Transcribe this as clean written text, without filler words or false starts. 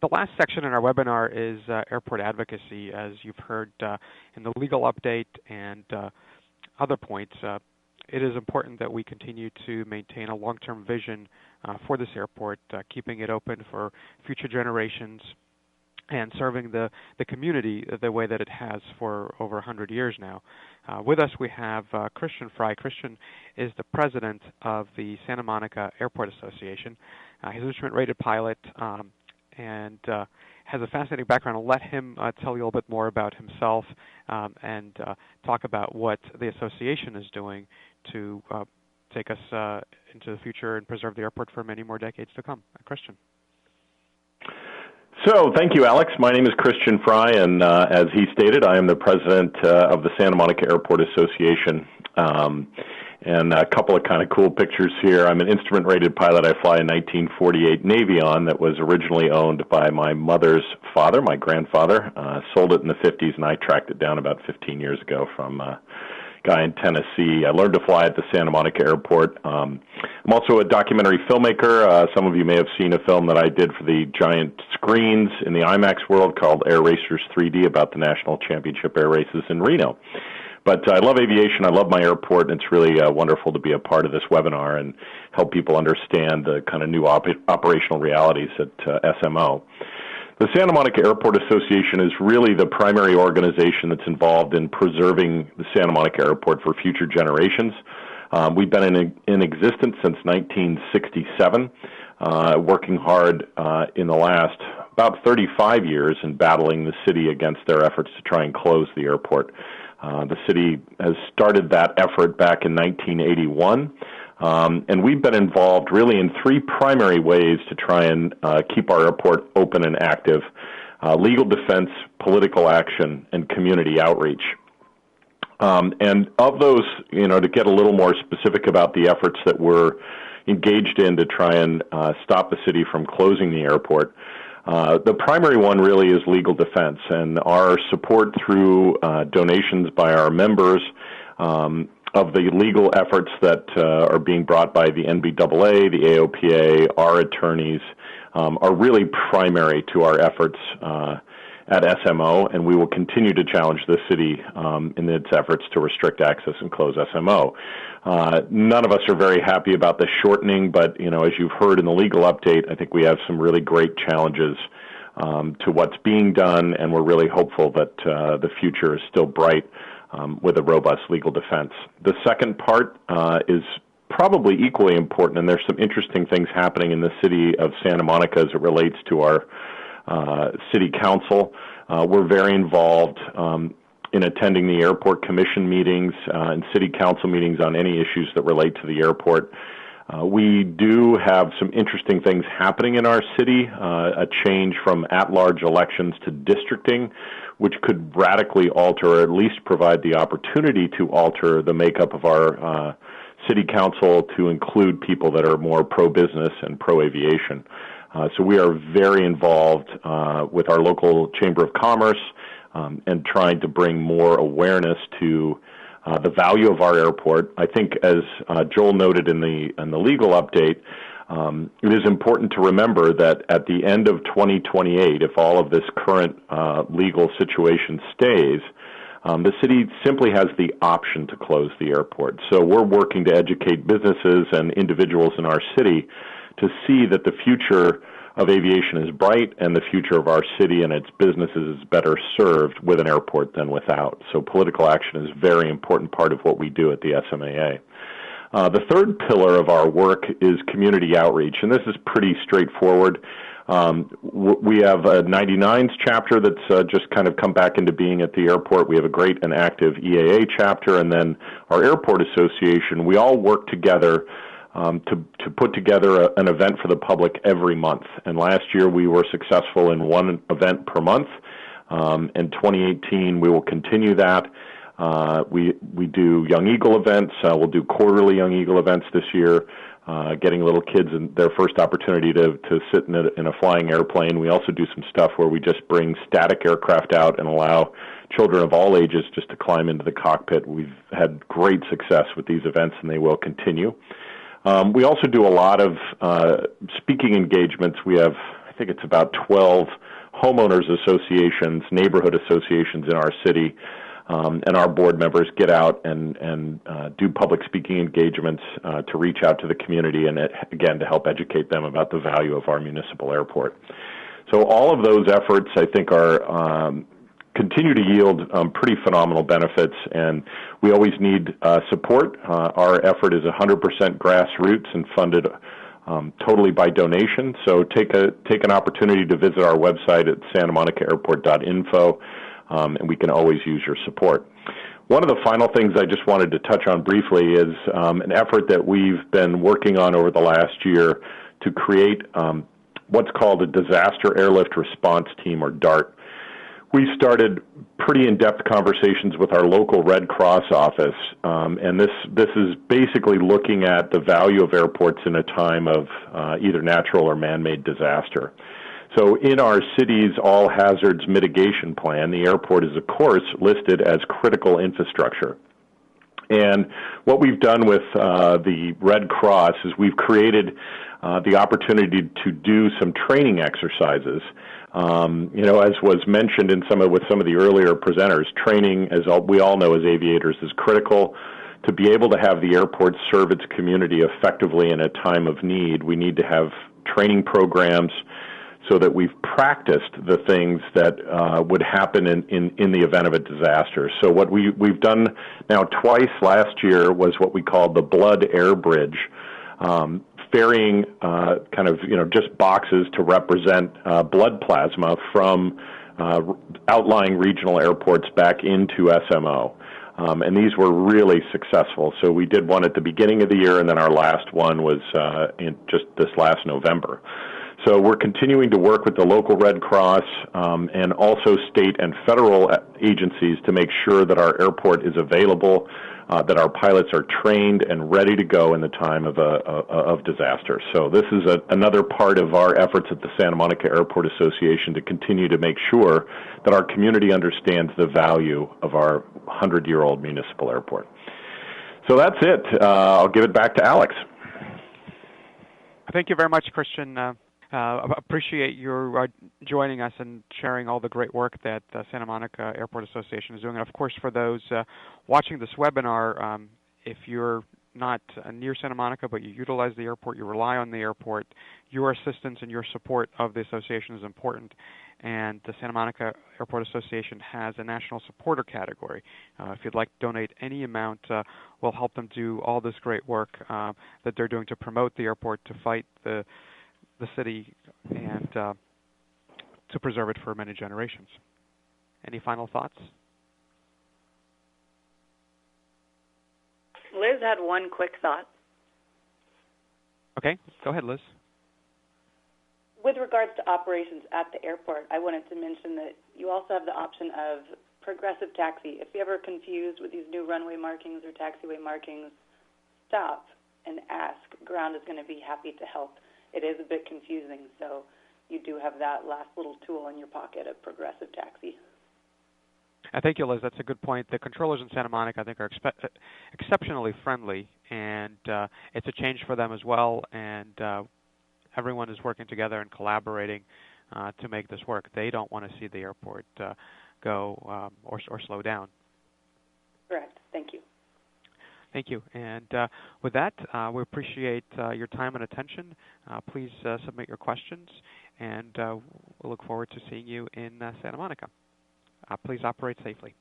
The last section in our webinar is airport advocacy. As you've heard in the legal update and other points, it is important that we continue to maintain a long-term vision for this airport, keeping it open for future generations and serving the community the way that it has for over 100 years now. With us we have Christian Fry. Christian is the president of the Santa Monica Airport Association. He's an instrument-rated pilot and has a fascinating background. I'll let him tell you a little bit more about himself and talk about what the association is doing to take us into the future and preserve the airport for many more decades to come. Christian. So, thank you, Alex. My name is Christian Fry, and as he stated, I am the president of the Santa Monica Airport Association. And a couple of kind of cool pictures here. I'm an instrument-rated pilot. I fly a 1948 Aviation that was originally owned by my mother's father, my grandfather. Sold it in the 50s, and I tracked it down about 15 years ago from a guy in Tennessee. I learned to fly at the Santa Monica Airport. I'm also a documentary filmmaker. Some of you may have seen a film that I did for the giant screens in the IMAX world called Air Racers 3D about the National Championship Air Races in Reno. But I love aviation, I love my airport, and it's really wonderful to be a part of this webinar and help people understand the kind of new operational realities at SMO. The Santa Monica Airport Association is really the primary organization that's involved in preserving the Santa Monica Airport for future generations. We've been in existence since 1967, working hard in the last about 35 years in battling the city against their efforts to try and close the airport. The city has started that effort back in 1981, and we've been involved really in three primary ways to try and keep our airport open and active: legal defense, political action, and community outreach. And of those, to get a little more specific about the efforts that we're engaged in to try and stop the city from closing the airport, the primary one really is legal defense, and our support through donations by our members of the legal efforts that are being brought by the NBAA, the AOPA, our attorneys, are really primary to our efforts at SMO, and we will continue to challenge the city in its efforts to restrict access and close SMO. None of us are very happy about the shortening, but as you've heard in the legal update, I think we have some really great challenges to what's being done, and we're really hopeful that the future is still bright with a robust legal defense. The second part is probably equally important, and there's some interesting things happening in the city of Santa Monica as it relates to our city council. We're very involved in attending the airport commission meetings and city council meetings on any issues that relate to the airport. We do have some interesting things happening in our city, a change from at-large elections to districting, which could radically alter, or at least provide the opportunity to alter the makeup of our city council to include people that are more pro-business and pro-aviation. So we are very involved with our local Chamber of Commerce and trying to bring more awareness to the value of our airport. I think, as Joel noted in the legal update, it is important to remember that at the end of 2028, if all of this current legal situation stays, the city simply has the option to close the airport. So we're working to educate businesses and individuals in our city to see that the future of aviation is bright and the future of our city and its businesses is better served with an airport than without. So political action is a very important part of what we do at the SMAA. The third pillar of our work is community outreach, and this is pretty straightforward. We have a 99s chapter that's just kind of come back into being at the airport. We have a great and active EAA chapter, and then our airport association. We all work together to put together an event for the public every month. And last year we were successful in one event per month. In 2018 we will continue that. We do Young Eagle events. We'll do quarterly Young Eagle events this year, getting little kids in their first opportunity to sit in a flying airplane. We also do some stuff where we just bring static aircraft out and allow children of all ages just to climb into the cockpit. We've had great success with these events, and they will continue. We also do a lot of speaking engagements. We have I think it's about 12 homeowners associations, neighborhood associations in our city, and our board members get out and do public speaking engagements to reach out to the community and, again, to help educate them about the value of our municipal airport. So all of those efforts, I think, are continue to yield pretty phenomenal benefits, and we always need support. Our effort is 100% grassroots and funded totally by donation. So take an opportunity to visit our website at santamonicaAirport.info, and we can always use your support. One of the final things I just wanted to touch on briefly is an effort that we've been working on over the last year to create what's called a Disaster Airlift Response Team, or DART. We started pretty in-depth conversations with our local Red Cross office, and this is basically looking at the value of airports in a time of either natural or man-made disaster. So in our city's all hazards mitigation plan, the airport is, of course, listed as critical infrastructure. And what we've done with the Red Cross is we've created the opportunity to do some training exercises. As was mentioned with some of the earlier presenters, training, as we all know as aviators, is critical. To be able to have the airport serve its community effectively in a time of need, we need to have training programs so that we've practiced the things that would happen in the event of a disaster. So what we've done now twice last year was what we called the Blood Air Bridge, ferrying just boxes to represent blood plasma from outlying regional airports back into SMO. And these were really successful. So we did one at the beginning of the year, and then our last one was in just this last November. So we're continuing to work with the local Red Cross and also state and federal agencies to make sure that our airport is available, that our pilots are trained and ready to go in the time of disaster. So this is another part of our efforts at the Santa Monica Airport Association to continue to make sure that our community understands the value of our 100-year-old municipal airport. So that's it. I'll give it back to Alex. Thank you very much, Christian. Appreciate your joining us and sharing all the great work that Santa Monica Airport Association is doing. And of course, for those watching this webinar, if you're not near Santa Monica but you utilize the airport, you rely on the airport, your assistance and your support of the association is important. And the Santa Monica Airport Association has a national supporter category. If you'd like to donate any amount, we'll help them do all this great work that they're doing to promote the airport, to fight the city, and to preserve it for many generations. Any final thoughts? Liz had one quick thought. Okay, go ahead, Liz. With regards to operations at the airport, I wanted to mention that you also have the option of progressive taxi. If you're ever confused with these new runway markings or taxiway markings, stop and ask. Ground is going to be happy to help. It is a bit confusing, so you do have that last little tool in your pocket of progressive taxi. Thank you, Liz. That's a good point. The controllers in Santa Monica, I think, are exceptionally friendly, and it's a change for them as well, and everyone is working together and collaborating to make this work. They don't want to see the airport go or slow down. Correct. Thank you. Thank you. And with that, we appreciate your time and attention. Please submit your questions, and we'll look forward to seeing you in Santa Monica. Please operate safely.